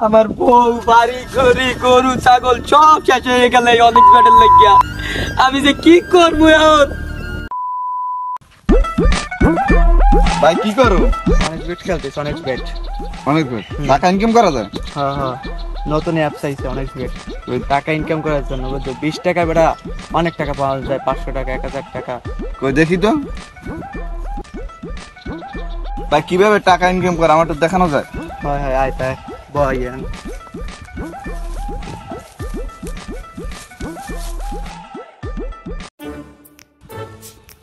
আমার বউ বাড়ি ঘড়ি গরু ছাগল সব শেষ হয়ে গেল এই অনেক ব্যাটের লাগিয়া। আমি যে কি করবো এখন? ভাই কি করো? অনেক বেট খেলতেছ, অনেক বেট। অনেক বেট টাকা ইনকাম করা যায়? হ্যাঁ হ্যাঁ, নতুন অ্যাপস আইছে অনেক বেট। ওই টাকা ইনকাম করার জন্য বুঝছো, 20 টাকা বেটা অনেক টাকা পাওয়া যায়, 500 টাকা 1000 টাকা। কই দেখি তো ভাই কিভাবে টাকা ইনকাম করে আমার তো দেখানো যায়। হয় হয়, আয় তাই বয়ান।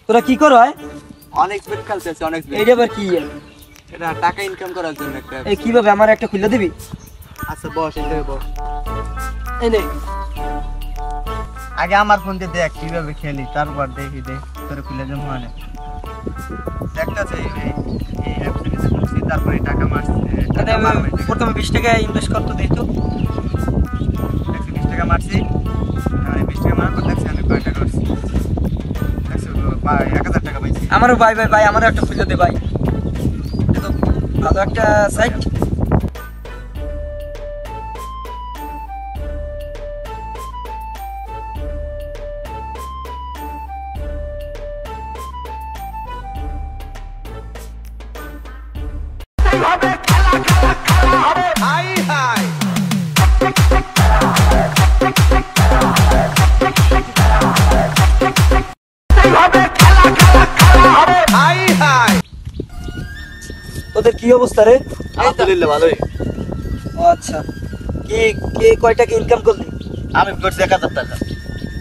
তোরা কি করো? অনেক বেট খেলতেছে, অনেক বেট। এইটা আবার কি? এটা টাকা ইনকাম করার জন্য একটা। এই কিভাবে? আমার একটা খুলে দিবি? আচ্ছা বস, এই বস। এই নে, আগে আমার ফোন দিয়ে দেখ কিভাবে খেলি, তারপর দেখি দেখ তোর খুলে দেব। মানে দেখতাছে এই অ্যাপস থেকে খুলছি, তারপরে টাকা মারছি। প্রথমে 20 টাকা ইনভেস্ট করতে দেই তো। 20 টাকা মারছি, আর 20 টাকা মারার পর দেখছি আমি কয় টাকা করছি। দেখছি 1000 টাকা পাইছি। আমারও ভাই ভাই ভাই আমারও একটা খুলে দে ভাই। এটা তো ভালো একটা সাইট। তোদের কি অবস্থা রে? আলহামদুলিল্লাহ ভালোই। আচ্ছা, কি কে কয় টাকা ইনকাম করলি? আমি করছি 1000 টাকা।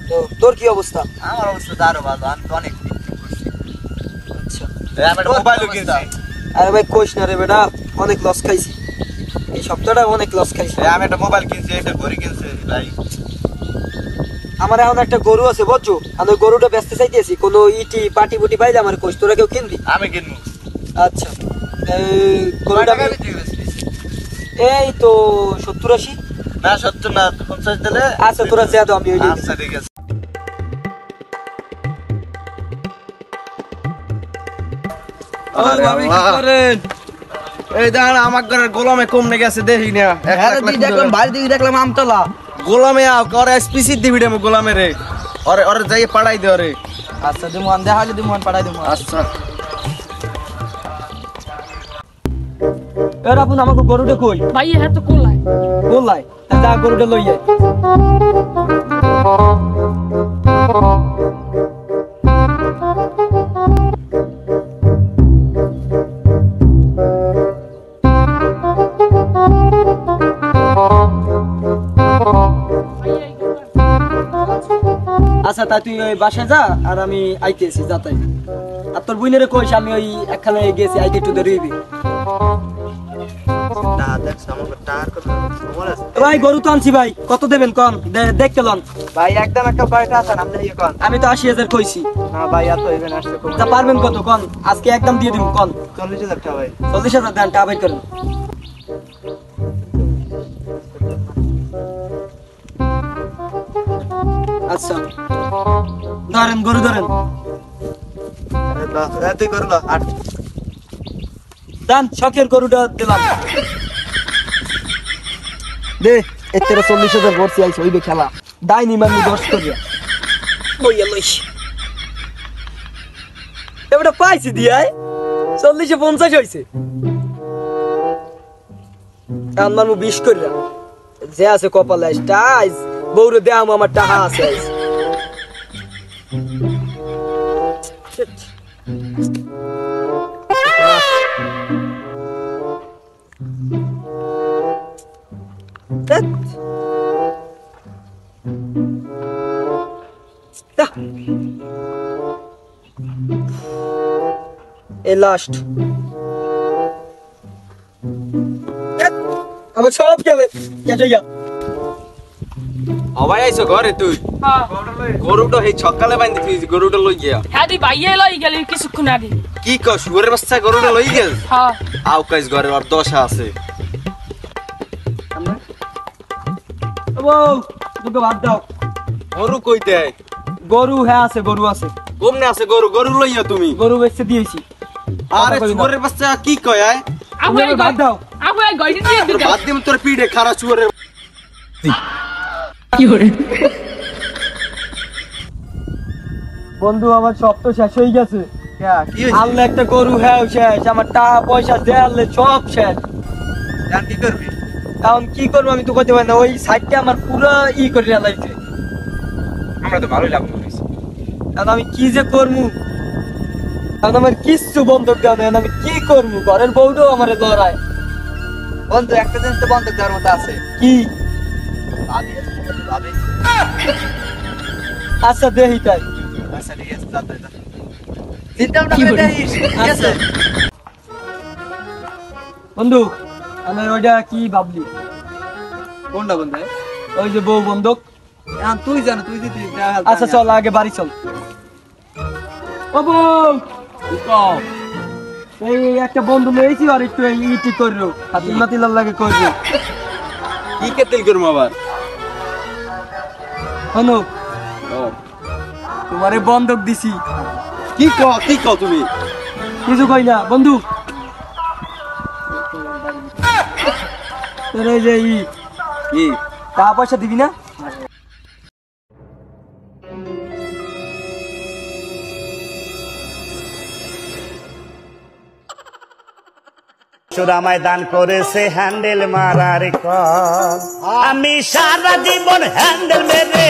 তো তোর কি অবস্থা? আমার অবস্থা তো আরো ভালো, আমি তো অনেক ইনকাম করছি। আচ্ছা, আমি একটা মোবাইলও কিনছি। আরে ভাই কোশ না রে বেটা, অনেক লস খাইছি এই সপ্তাহটা, অনেক লস খাইছি। আমি একটা মোবাইল কিনছি, একটা ঘড়ি কিনছি ভাই। আমার এখন একটা গরু আছে বুঝছো, আমি ওই গরুটা বেচতে চাইতেছি। কোনো ইটি পাটি বুটি পাইলে আমার কোশ, তোরা কেউ কিনবি? আমি কিনবো। আচ্ছা, গরুটা এই তো 70-80। না 70 না, 50 দিলে। আচ্ছা তোরা যা দাও, আমি ওইটা। আচ্ছা ঠিক আছে। এই দেখেন আমার ঘরের গোলামে কমনে গেছে, দেখি না। দেখলাম বাইরে দিকে, দেখলাম আমতলা গোলামে ওরে এসপিসি দিবি রে গোলামে রে, ওরে ওরে যাই পাড়াই দে ওরে। আচ্ছা দিমন দেখালে দিমন পাঠাই দিমন। আচ্ছা এর আপন আমাকে গরুটা কই? ভাই হ্যাঁ তো কোলাই কোলাই, যা গরুটা লই আয়। আচ্ছা তাই তুই ওই বাসায় যা, আর আমি আইতেছি যাতাই। আর তোর বুইনেরে কইস আমি ওই একখানে গেছি, আইতে একটু দেরি হইবি। ভাই গরু তো আনছি ভাই, কত দেবেন কন? দেখতে লন ভাই, একদম একটা কয়টা আছেন আপনি? আমি তো 80,000 কইছি। না ভাই এত হইবেন, আসছে তা পারবেন কত কন? আজকে একদম দিয়ে দিন কন। 40,000 টাকা ভাই। 40,000 দেন, টাকা বাইর করেন। আচ্ছা ধরেন, গরু ধরেন। তুই করল আর দান, শখের গরুটা দিলাম। দে এতে 40,000 ভর্তি আইছে, হইবে খেলা। দাইনি মানি 10 করিয়া বইয়া লইস। এবারে পাইছি দিয়াই 40-50 হইছে। আমার 20 করিয়া যে আছে কপালে আইস, বউরে দে আমার টাকা আছে আইস। এই লাস্ট আমার সব খেলে গেছে। অবাই আইছো ঘরে তুই? হ্যাঁ গরুটা এই সকালে বাইন্ধি তুই গরুটা লই গিয়া। হ্যাঁ দি ভাইয়ে লই গেলি কিছুক্ষণ আগে। কি কস সুরের বাচ্চা গরুটা লই গেল? হ্যাঁ আও কাইস ঘরে আর দশা আছে। বউ দুটো ভাত দাও। গরু কই দেয়? গরু হ্যাঁ আছে, গরু আছে। কমনে আছে গরু? গরু লইয়া তুমি? গরু বেচতে দিয়েছি। আরে সুরের বাচ্চা কি কয় আয়? আবু ভাত দাও। আবু ভাই গড়ি দিয়ে দিন বাদ দিম তোর পিঠে খারা চুরে বন্ধু আমার সব তো শেষ হয়ে গেছে কি হইছে আনলে একটা গরু হ্যাঁ শেষ, আমার টাকা পয়সা দেয়ালে সব শেষ। জান কি করবি এখন কি করবো আমি তো করতে পারি না, ওই সাইডটা আমার পুরো করে লাগছে। আমরা তো ভালোই লাভ করেছি এখন আমি কি যে করবো, এখন আমার কিচ্ছু বন্ধক দেওয়া নেই, আমি কি করবো? ঘরের বউটাও আমার লড়ায়। বন্ধু একটা জিনিস তো বন্ধ দেওয়ার মতো আছে কি? ভাবি ভাবি আচ্ছা দেহি তাই। আচ্ছা ঠিক আছে যা তুই যা। চিন্তা ভাবনা করে দেখিস ঠিক আছে বন্ধু আমার ওইটা কি ভাবলি? কোনটা বন্ধু ওই যে বউ বন্ধক। এখন তুই জানো তুই যদি আচ্ছা চল আগে বাড়ি চল। ও বউ, এই একটা বন্ধু মেয়েছি আর একটু ইটি করলো, হাতিল মাতিল লাগে করবো। কি কেতেল করবো আবার শোনো, তোমারে বন্ধক দিছি। কি কও তুমি কিছু কই না বন্ধু। তোর এই যে কি টাকা পয়সা দিবি না? আমায় দান করেছে হ্যান্ডেল মারার কল, আমি সারা জীবন হ্যান্ডেল মেরে।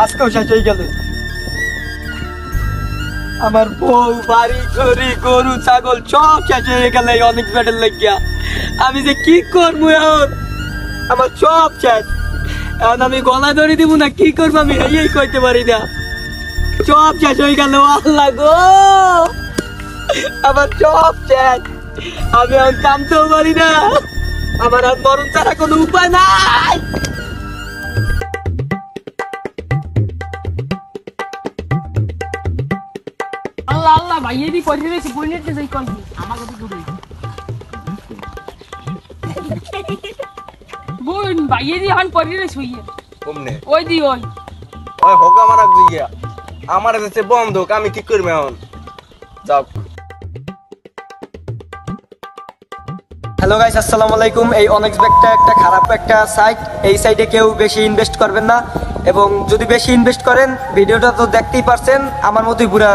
আজকেও শেষ হয়ে গেল। আমার বউ বাড়ি ঘড়ি গরু ছাগল সব শেষ হয়ে গেল এই অনেক ব্যাটের লাগিয়া। আমি যে কি করবো এখন, আমার সব শেষ। এখন আমি গলা ধরে দিব না কি করবো আমি এই কইতে পারি না, সব শেষ হয়ে গেল। আল্লাহ গো, আমার সব শেষ। আমি এখন কামতেও পারি না, আমার আর মরণ ছাড়া কোনো উপায় নাই। আল্লাহ আল্লাহ ভাইয়ে দি পড়ে রয়েছে বই নিতে যাই কোন আমাকে তো দূরে বোন ভাইয়ে দি হন পড়ে রয়েছে হইয়ে কমনে ওই দি ওই ওই হোক আমার আগ গিয়া আমার কাছে বন্ধক আমি কি করব এখন যাও। হ্যালো গাইস, আসসালামু আলাইকুম। এই অনএক্সপেক্টেড একটা খারাপ একটা সাইট, এই সাইটে কেউ বেশি ইনভেস্ট করবেন না, এবং যদি বেশি ইনভেস্ট করেন ভিডিওটা তো দেখতেই পারছেন আমার মতোই পুরা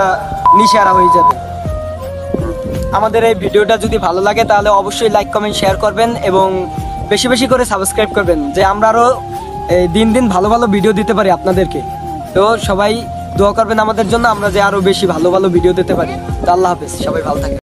নিশারা হয়ে যাবে। আমাদের এই ভিডিওটা যদি ভালো লাগে তাহলে অবশ্যই লাইক কমেন্ট শেয়ার করবেন এবং বেশি বেশি করে সাবস্ক্রাইব করবেন, যে আমরা আরও দিন দিন ভালো ভালো ভিডিও দিতে পারি আপনাদেরকে। তো সবাই দোয়া করবেন আমাদের জন্য, আমরা যে আরও বেশি ভালো ভালো ভিডিও দিতে পারি। তো আল্লাহ হাফেজ, সবাই ভালো থাকেন।